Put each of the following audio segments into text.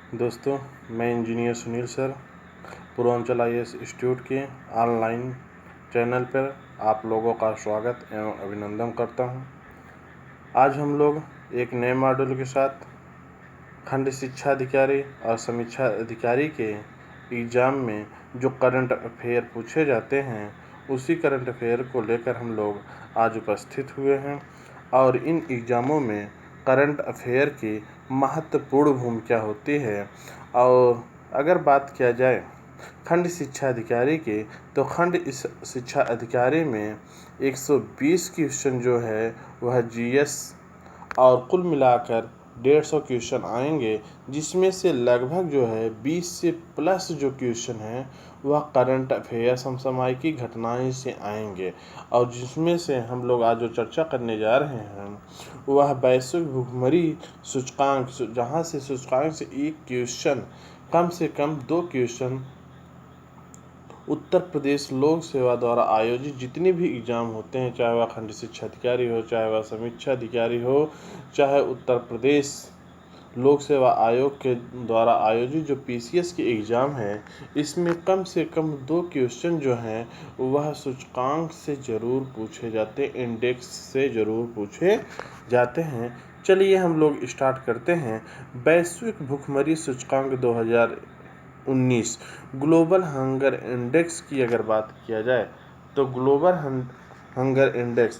दोस्तों, मैं engineer Sunil sir Purvanchal IAS institute के ऑनलाइन चैनल पर आप लोगों का स्वागत एवं अभिनंदन करता हूं। आज हम लोग एक नए मॉड्यूल के साथ खंड शिक्षा अधिकारी और समीक्षा अधिकारी के एग्ज़ाम में जो करंट अफेयर पूछे जाते हैं उसी करंट अफेयर को लेकर हम लोग आज उपस्थित हुए हैं और इन एग्ज़ामों में करंट अफेयर की महत्वपूर्ण भूमिका होती है। और अगर बात किया जाए खंड शिक्षा अधिकारी की, तो खंड इस शिक्षा अधिकारी में 120 क्वेश्चन जो है वह GS और कुल मिलाकर 150 क्वेश्चन आएंगे, जिसमें से लगभग जो है 20 से प्लस जो क्वेश्चन हैं वह करंट अफेयर समसामयिक घटनाएं से आएंगे। और जिसमें से हम लोग आज जो चर्चा करने जा रहे हैं वह वैश्विक भुखमरी सूचकांक, जहां से सूचकांक से एक क्वेश्चन कम से कम 2 क्वेश्चन उत्तर प्रदेश लोक सेवा द्वारा आयोजित जितने भी एग्ज़ाम होते हैं, चाहे वह खंड शिक्षा अधिकारी हो, चाहे वह समीक्षा अधिकारी हो, चाहे उत्तर प्रदेश लोक सेवा आयोग के द्वारा आयोजित जो PCS के एग्ज़ाम हैं, इसमें कम से कम 2 क्वेश्चन जो हैं वह सूचकांक से ज़रूर पूछे जाते हैं, इंडेक्स से ज़रूर पूछे जाते हैं। चलिए हम लोग स्टार्ट करते हैं। वैश्विक भुखमरी सूचकांक 2019 ग्लोबल हंगर इंडेक्स की अगर बात किया जाए तो ग्लोबल हंगर इंडेक्स,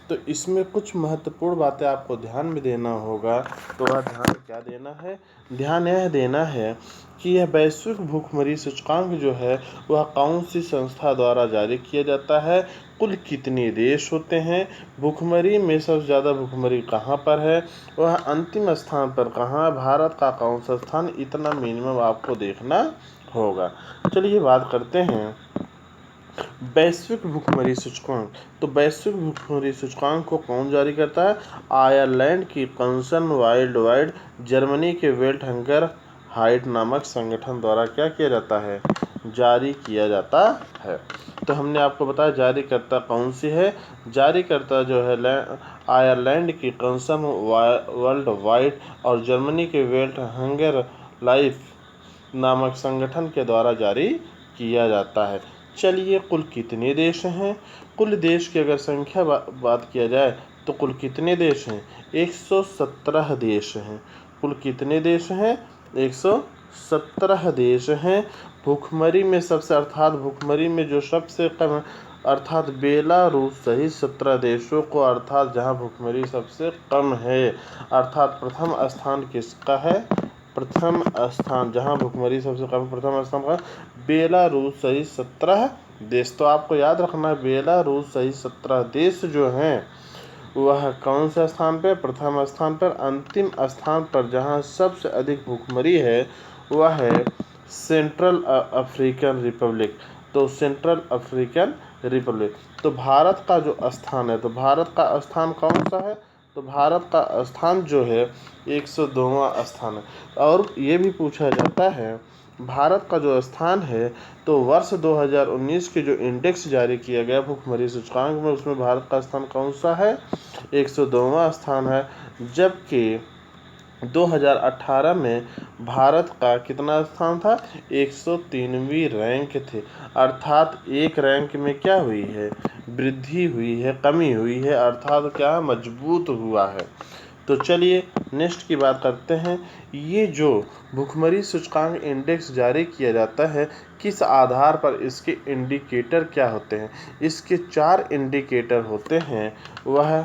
तो इसमें कुछ महत्वपूर्ण बातें आपको ध्यान में देना होगा। तो वह ध्यान क्या देना है? ध्यान यह देना है कि यह वैश्विक भुखमरी सूचकांक जो है वह कौन सी संस्था द्वारा जारी किया जाता है, कुल कितने देश होते हैं, भुखमरी में सबसे ज़्यादा भुखमरी कहाँ पर है, वह अंतिम स्थान पर कहाँ, भारत का कौन सा स्थान, इतना मिनिमम आपको देखना होगा। चलिए बात करते हैं वैश्विक भुखमरी सूचकांक। तो वैश्विक भुखमरी सूचकांक को कौन जारी करता है? आयरलैंड की कंसर्न वर्ल्ड वाइड जर्मनी के वेल्ट हंगर हाइट नामक संगठन द्वारा क्या किया जाता है? जारी किया जाता है। तो हमने आपको बताया जारीकर्ता कौन सी है। जारीकर्ता जो है आयरलैंड की कंसर्न वर्ल्ड वाइड और जर्मनी के वेल्ट हंगर लाइफ नामक संगठन के द्वारा जारी किया जाता है। चलिए कुल कितने देश हैं? कुल देश की अगर संख्या बात किया जाए तो कुल कितने देश हैं? 117 देश हैं। कुल कितने देश हैं? 117 देश हैं। भुखमरी में सबसे, अर्थात भुखमरी में जो सबसे कम, अर्थात बेलारूस सहित 17 देशों को, अर्थात जहां भुखमरी सबसे कम है, अर्थात प्रथम स्थान किसका है? प्रथम स्थान, जहां भुखमरी सबसे कम, प्रथम स्थान का बेलारूस सहित 17 देश। तो आपको याद रखना है बेलारूस सहित 17 देश जो हैं वह कौन से स्थान पर? प्रथम स्थान पर। अंतिम स्थान पर जहां सबसे अधिक भुखमरी है वह है सेंट्रल अफ्रीकन रिपब्लिक। तो सेंट्रल अफ्रीकन रिपब्लिक। तो भारत का जो स्थान है, तो भारत का स्थान कौन सा है? तो भारत का स्थान जो है 102वां स्थान है। और ये भी पूछा जाता है भारत का जो स्थान है, तो वर्ष 2019 के जो इंडेक्स जारी किया गया भुखमरी सूचकांक में, उसमें भारत का स्थान कौन सा है? 102वां स्थान है। जबकि 2018 में भारत का कितना स्थान था? 103वीं रैंक थे। अर्थात एक रैंक में क्या हुई है? वृद्धि हुई है, कमी हुई है, अर्थात क्या? मजबूत हुआ है। तो चलिए नेक्स्ट की बात करते हैं। ये जो भुखमरी सूचकांक इंडेक्स जारी किया जाता है, किस आधार पर इसके इंडिकेटर क्या होते हैं? इसके 4 इंडिकेटर होते हैं। वह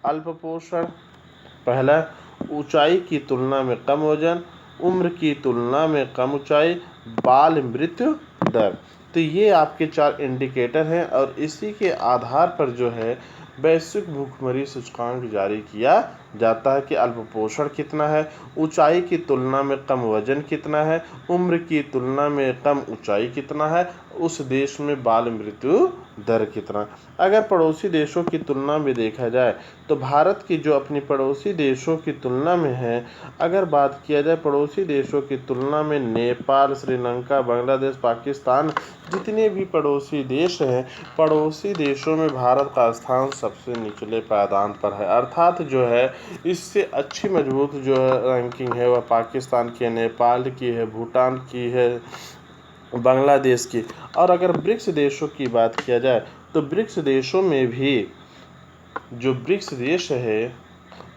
अल्प पोषण, पहला ऊंचाई की तुलना में कम वजन, उम्र की तुलना में कम ऊंचाई, बाल मृत्यु दर। तो ये आपके 4 इंडिकेटर हैं और इसी के आधार पर जो है वैश्विक भुखमरी सूचकांक जारी किया जाता है कि अल्प पोषण कितना है, ऊंचाई की तुलना में कम वजन कितना है, उम्र की तुलना में कम ऊंचाई कितना है, उस देश में बाल मृत्यु दर कितना। अगर पड़ोसी देशों की तुलना में देखा जाए तो भारत की जो अपनी पड़ोसी देशों की तुलना में है, अगर बात किया जाए पड़ोसी देशों की तुलना में, नेपाल, श्रीलंका, बांग्लादेश, पाकिस्तान, जितने भी पड़ोसी देश हैं, पड़ोसी देशों में भारत का स्थान सबसे निचले पायदान पर है। अर्थात जो है इससे अच्छी मजबूत जो है रैंकिंग है वह पाकिस्तान की है, नेपाल की है, भूटान की है, बांग्लादेश की। और अगर ब्रिक्स देशों की बात किया जाए तो ब्रिक्स देशों में भी जो ब्रिक्स देश है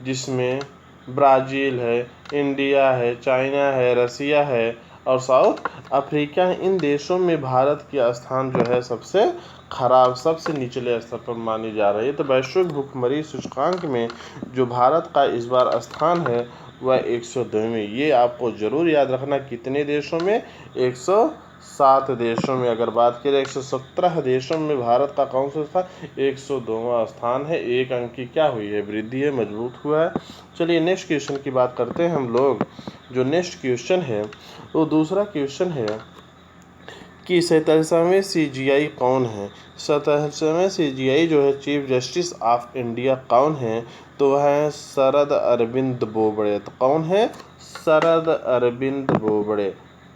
जिसमें ब्राज़ील है, इंडिया है, चाइना है, रसिया है और साउथ अफ्रीका है, इन देशों में भारत की स्थान जो है सबसे खराब, सबसे निचले स्तर पर मानी जा रही है। तो वैश्विक भुखमरी सूचकांक में जो भारत का इस बार स्थान है वह 102वें। ये आपको ज़रूर याद रखना, कितने देशों में? 107 देशों में। अगर बात करें 117 देशों में भारत का कौन सा स्थान? 102वां स्थान है। एक अंक की क्या हुई है? वृद्धि है, मजबूत हुआ है। चलिए नेक्स्ट क्वेश्चन की बात करते हैं हम लोग। जो नेक्स्ट क्वेश्चन है वो दूसरा क्वेश्चन है कि 47वें CJI कौन है? 47वें CJI जो है चीफ जस्टिस ऑफ इंडिया कौन है? तो वह है शरद अरविंद बोबड़े। तो कौन है? शरद अरविंद बोबड़े।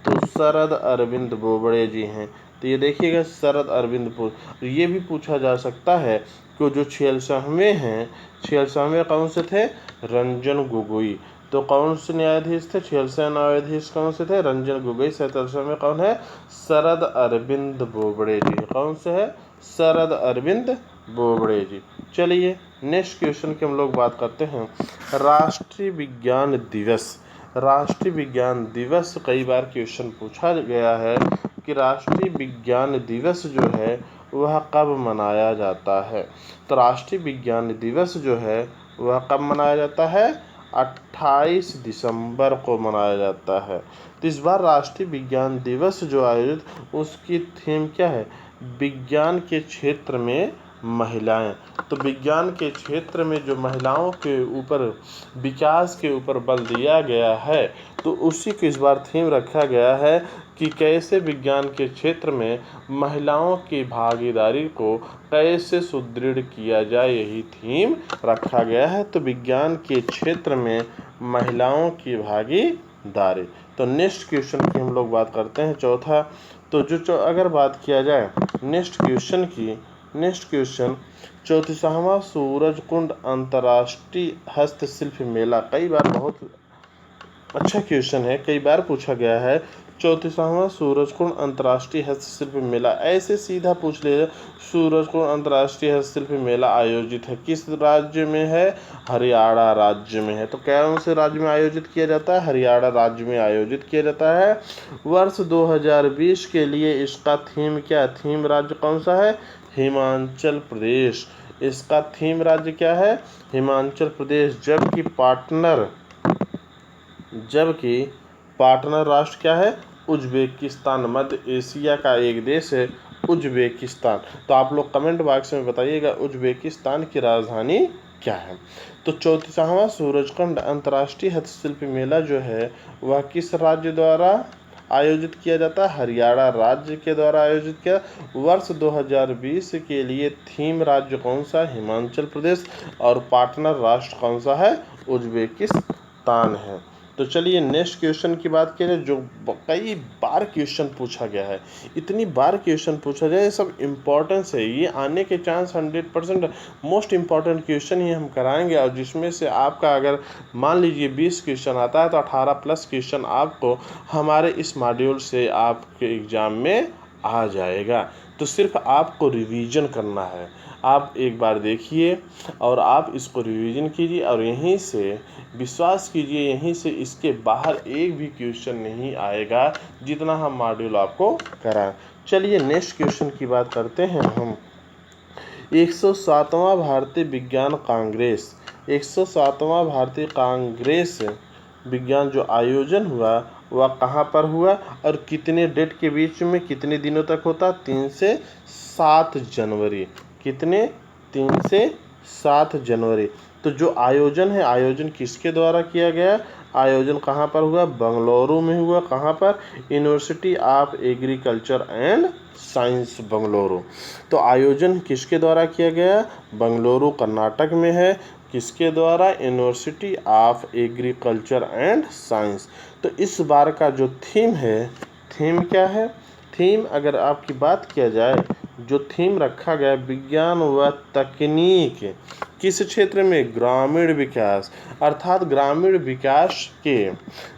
तो शरद अरविंद बोबड़े जी हैं। तो ये देखिएगा शरद अरविंद ये भी पूछा जा सकता है कि जो 46वें हैं, 46वें कौन से थे? रंजन गोगोई। तो कौन से न्यायाधीश थे? 46 न्यायाधीश कौन से थे? रंजन गोगोई। 47वें कौन है? शरद अरविंद बोबड़े जी। कौन से है? शरद अरविंद बोबड़े जी। चलिए नेक्स्ट क्वेश्चन की हम लोग बात करते हैं। राष्ट्रीय विज्ञान दिवस। राष्ट्रीय विज्ञान दिवस कई बार क्वेश्चन पूछा गया है कि राष्ट्रीय विज्ञान दिवस जो है वह कब मनाया जाता है? तो राष्ट्रीय विज्ञान दिवस जो है वह कब मनाया जाता है? 28 दिसंबर को मनाया जाता है। तो इस बार राष्ट्रीय विज्ञान दिवस जो आयोजित, उसकी थीम क्या है? विज्ञान के क्षेत्र में महिलाएं। तो विज्ञान के क्षेत्र में जो महिलाओं के ऊपर विकास के ऊपर बल दिया गया है, तो उसी को इस बार थीम रखा गया है कि कैसे विज्ञान के क्षेत्र में महिलाओं की भागीदारी को कैसे सुदृढ़ किया जाए, यही थीम रखा गया है। तो विज्ञान के क्षेत्र में महिलाओं की भागीदारी। तो नेक्स्ट क्वेश्चन की हम लोग बात करते हैं, चौथा। तो जो अगर बात किया जाए नेक्स्ट क्वेश्चन की, नेक्स्ट क्वेश्चन 34वां सूरजकुंड अंतर्राष्ट्रीय हस्तशिल्प मेला। कई बार बहुत अच्छा क्वेश्चन है, कई बार पूछा गया है। 34वां सूरजकुंड अंतर्राष्ट्रीय हस्तशिल्प मेला, ऐसे सीधा पूछ लिया। सूरजकुंड अंतर्राष्ट्रीय हस्तशिल्प मेला आयोजित है किस राज्य में है? हरियाणा राज्य में है। तो कौन से राज्य में आयोजित किया जाता है? हरियाणा राज्य में आयोजित किया जाता है। वर्ष 2020 के लिए इसका थीम क्या? थीम राज्य कौन सा है? हिमाचल प्रदेश। इसका थीम राज्य क्या है? हिमाचल प्रदेश। जबकि पार्टनर राष्ट्र क्या है? उज्बेकिस्तान। मध्य एशिया का एक देश है उज्बेकिस्तान। तो आप लोग कमेंट बॉक्स में बताइएगा उज्बेकिस्तान की राजधानी क्या है। तो 34वां सूरजकुंड अंतर्राष्ट्रीय हस्तशिल्प मेला जो है वह किस राज्य द्वारा आयोजित किया जाता है? हरियाणा राज्य के द्वारा आयोजित किया। वर्ष 2020 के लिए थीम राज्य कौन सा? हिमाचल प्रदेश। और पार्टनर राष्ट्र कौन सा है? उज्बेकिस्तान है। तो चलिए नेक्स्ट क्वेश्चन की बात करें, जो कई बार क्वेश्चन पूछा गया है। इतनी बार क्वेश्चन पूछा जाए, ये सब इम्पोर्टेंस है, ये आने के चांस 100% मोस्ट इम्पॉर्टेंट क्वेश्चन ही हम कराएंगे। और जिसमें से आपका अगर मान लीजिए 20 क्वेश्चन आता है तो 18+ क्वेश्चन आपको हमारे इस मॉड्यूल से आपके एग्ज़ाम में आ जाएगा। तो सिर्फ आपको रिवीजन करना है। आप एक बार देखिए और आप इसको रिवीजन कीजिए और यहीं से विश्वास कीजिए, यहीं से इसके बाहर एक भी क्वेश्चन नहीं आएगा जितना हम मॉड्यूल आपको कराएं। चलिए नेक्स्ट क्वेश्चन की बात करते हैं हम। 107वां भारतीय विज्ञान कांग्रेस। 107वां भारतीय कांग्रेस विज्ञान जो आयोजन हुआ वह कहाँ पर हुआ और कितने डेट के बीच में, कितने दिनों तक होता? 3 से 7 जनवरी। कितने? 3 से 7 जनवरी। तो जो आयोजन है, आयोजन किसके द्वारा किया गया? आयोजन कहाँ पर हुआ? बेंगलुरु में हुआ। कहाँ पर? University of agriculture and science Bengaluru. तो आयोजन किसके द्वारा किया गया? बेंगलुरु कर्नाटक में है। किसके द्वारा? University of agriculture and science. तो इस बार का जो थीम है, थीम क्या है? थीम अगर आपकी बात किया जाए, जो थीम रखा गया विज्ञान व तकनीक किस क्षेत्र में? ग्रामीण विकास, अर्थात ग्रामीण विकास के,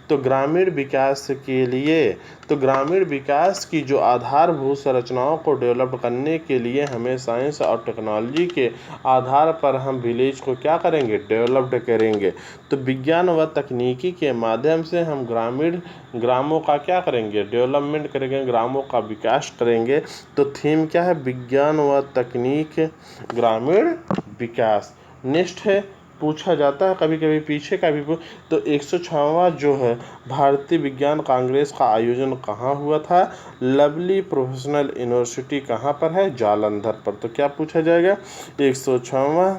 तो ग्रामीण विकास के लिए, तो ग्रामीण विकास की जो आधारभूत संरचनाओं को डेवलप करने के लिए हमें साइंस और टेक्नोलॉजी के आधार पर हम विलेज को क्या करेंगे? डेवलप्ड करेंगे। तो विज्ञान व तकनीकी के माध्यम से हम ग्रामों का क्या करेंगे? डेवलपमेंट करेंगे, ग्रामों का विकास करेंगे। तो थीम क्या है? विज्ञान व तकनीक, ग्रामीण विकास। नेक्स्ट है, पूछा जाता है कभी कभी पीछे का भी तो 106वां जो है भारतीय विज्ञान कांग्रेस का आयोजन कहाँ हुआ था? लवली प्रोफेशनल यूनिवर्सिटी कहाँ पर है? जालंधर पर। तो क्या पूछा जाएगा? 106वां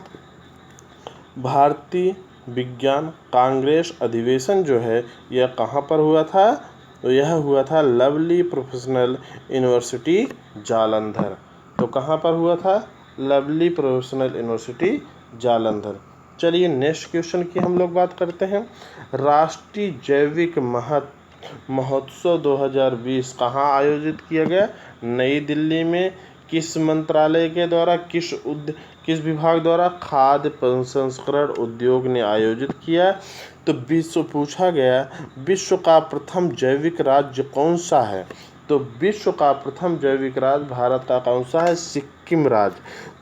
भारतीय विज्ञान कांग्रेस अधिवेशन जो है यह कहाँ पर हुआ था? तो यह हुआ था लवली प्रोफेशनल यूनिवर्सिटी जालंधर। तो कहाँ पर हुआ था? Lovely professional university Jalandhar. चलिए नेक्स्ट क्वेश्चन की हम लोग बात करते हैं। राष्ट्रीय जैविक महोत्सव 2020 कहाँ आयोजित किया गया? नई दिल्ली में। किस मंत्रालय के द्वारा, किस विभाग द्वारा? खाद्य प्रसंस्करण उद्योग ने आयोजित किया। तो विश्व पूछा गया, विश्व का प्रथम जैविक राज्य कौन सा है? तो विश्व का प्रथम जैविक राज्य भारत का कौन सा है? सिक्किम राज्य।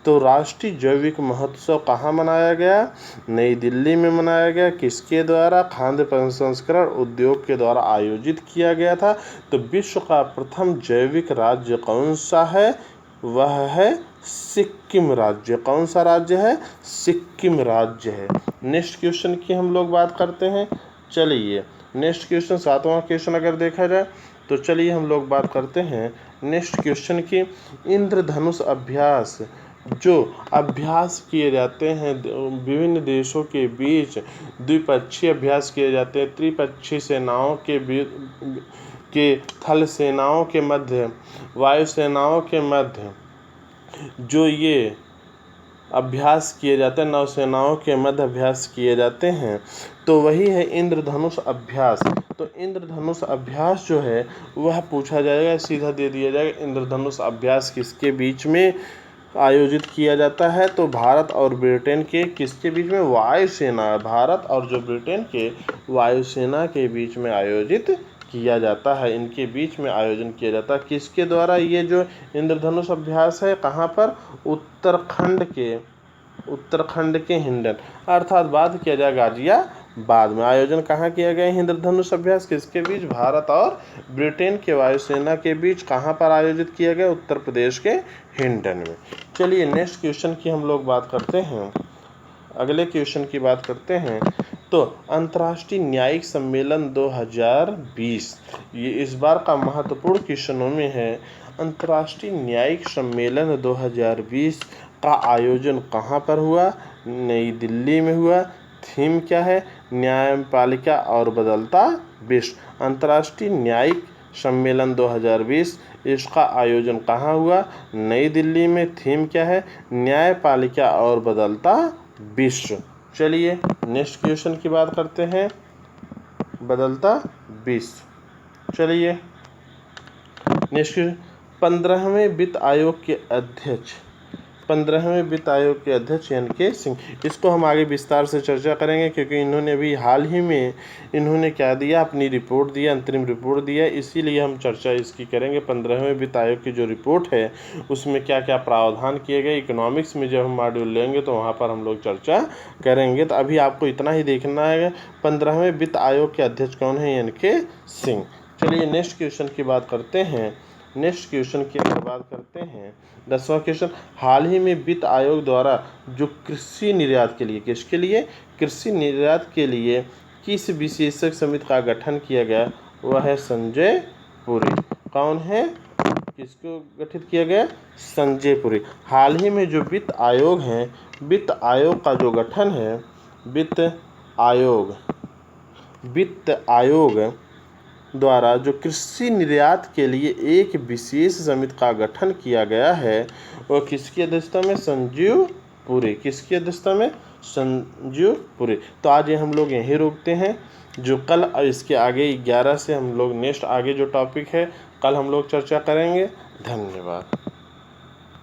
तो राष्ट्रीय जैविक महोत्सव कहाँ मनाया गया? नई दिल्ली में मनाया गया। किसके द्वारा? खाद्य प्रसंस्करण उद्योग के द्वारा आयोजित किया गया था। तो विश्व का प्रथम जैविक राज्य कौन सा है? वह है सिक्किम राज्य। कौन सा राज्य है? सिक्किम राज्य है। नेक्स्ट क्वेश्चन की हम लोग बात करते हैं। चलिए नेक्स्ट क्वेश्चन, 7वां क्वेश्चन अगर देखा जाए तो चलिए हम लोग बात करते हैं नेक्स्ट क्वेश्चन की। इंद्रधनुष अभ्यास, जो अभ्यास किए जाते हैं विभिन्न देशों के बीच, द्विपक्षीय अभ्यास किए जाते हैं, त्रिपक्षीय सेनाओं के थल सेनाओं के मध्य, वायु सेनाओं के मध्य जो ये अभ्यास किए जाते हैं, नौसेनाओं के मध्य अभ्यास किए जाते हैं, तो वही है इंद्रधनुष अभ्यास। तो इंद्रधनुष अभ्यास जो है वह पूछा जाएगा, सीधा दे दिया जाएगा। इंद्रधनुष अभ्यास किसके बीच में आयोजित किया जाता है? तो भारत और ब्रिटेन के किसके बीच में? वायुसेना, भारत और जो ब्रिटेन के वायुसेना के बीच में आयोजित किया जाता है। इनके बीच में आयोजन किया जाता है। किसके द्वारा ये जो इंद्रधनुष अभ्यास है? कहाँ पर? उत्तराखंड के हिंडन, अर्थात बात किया जाए गाजियाबाद में। आयोजन कहाँ किया गया? इंद्रधनुष अभ्यास किसके बीच? भारत और ब्रिटेन के वायुसेना के बीच। कहाँ पर आयोजित किया गया? उत्तर प्रदेश के हिंडन में। चलिए नेक्स्ट क्वेश्चन की हम लोग बात करते हैं। अगले क्वेश्चन की बात करते हैं। तो अंतर्राष्ट्रीय न्यायिक सम्मेलन 2020, ये इस बार का महत्वपूर्ण क्वेश्चनों में है। अंतर्राष्ट्रीय न्यायिक सम्मेलन 2020 का आयोजन कहाँ पर हुआ? नई दिल्ली में हुआ। थीम क्या है? न्यायपालिका और बदलता विश्व। अंतर्राष्ट्रीय न्यायिक सम्मेलन 2020, इसका आयोजन कहाँ हुआ? नई दिल्ली में। थीम क्या है? न्यायपालिका और बदलता विश्व। चलिए नेक्स्ट क्वेश्चन की बात करते हैं। बदलता विश्व। चलिए नेक्स्ट, 15वें वित्त आयोग के अध्यक्ष, 15वें वित्त आयोग के अध्यक्ष एन.के. सिंह। इसको हम आगे विस्तार से चर्चा करेंगे क्योंकि इन्होंने अभी हाल ही में इन्होंने क्या दिया? अपनी रिपोर्ट दिया, अंतरिम रिपोर्ट दिया, इसीलिए हम चर्चा इसकी करेंगे। 15वें वित्त आयोग की जो रिपोर्ट है उसमें क्या क्या प्रावधान किए गए, इकोनॉमिक्स में जब हम मॉड्यूल लेंगे तो वहाँ पर हम लोग चर्चा करेंगे। तो अभी आपको इतना ही देखना है, 15वें वित्त आयोग के अध्यक्ष कौन है? एन.के. सिंह। चलिए नेक्स्ट क्वेश्चन की बात करते हैं। नेक्स्ट क्वेश्चन की अगर बात करते हैं, 10वां क्वेश्चन, हाल ही में वित्त आयोग द्वारा जो कृषि निर्यात के लिए, किसके लिए? कृषि निर्यात के लिए किस विशेषज्ञ समिति का गठन किया गया? वह है संजय पुरी। कौन है? किसको गठित किया गया? संजय पुरी। हाल ही में जो वित्त आयोग है, वित्त आयोग का जो गठन है, वित्त आयोग द्वारा जो कृषि निर्यात के लिए एक विशेष समिति का गठन किया गया है वह किसकी अध्यक्षता में? संजीव पुरी। किसकी अध्यक्षता में? संजीव पुरी। तो आज ये हम लोग यहीं रोकते हैं। जो कल इसके आगे 11 से हम लोग नेक्स्ट आगे जो टॉपिक है कल हम लोग चर्चा करेंगे। धन्यवाद।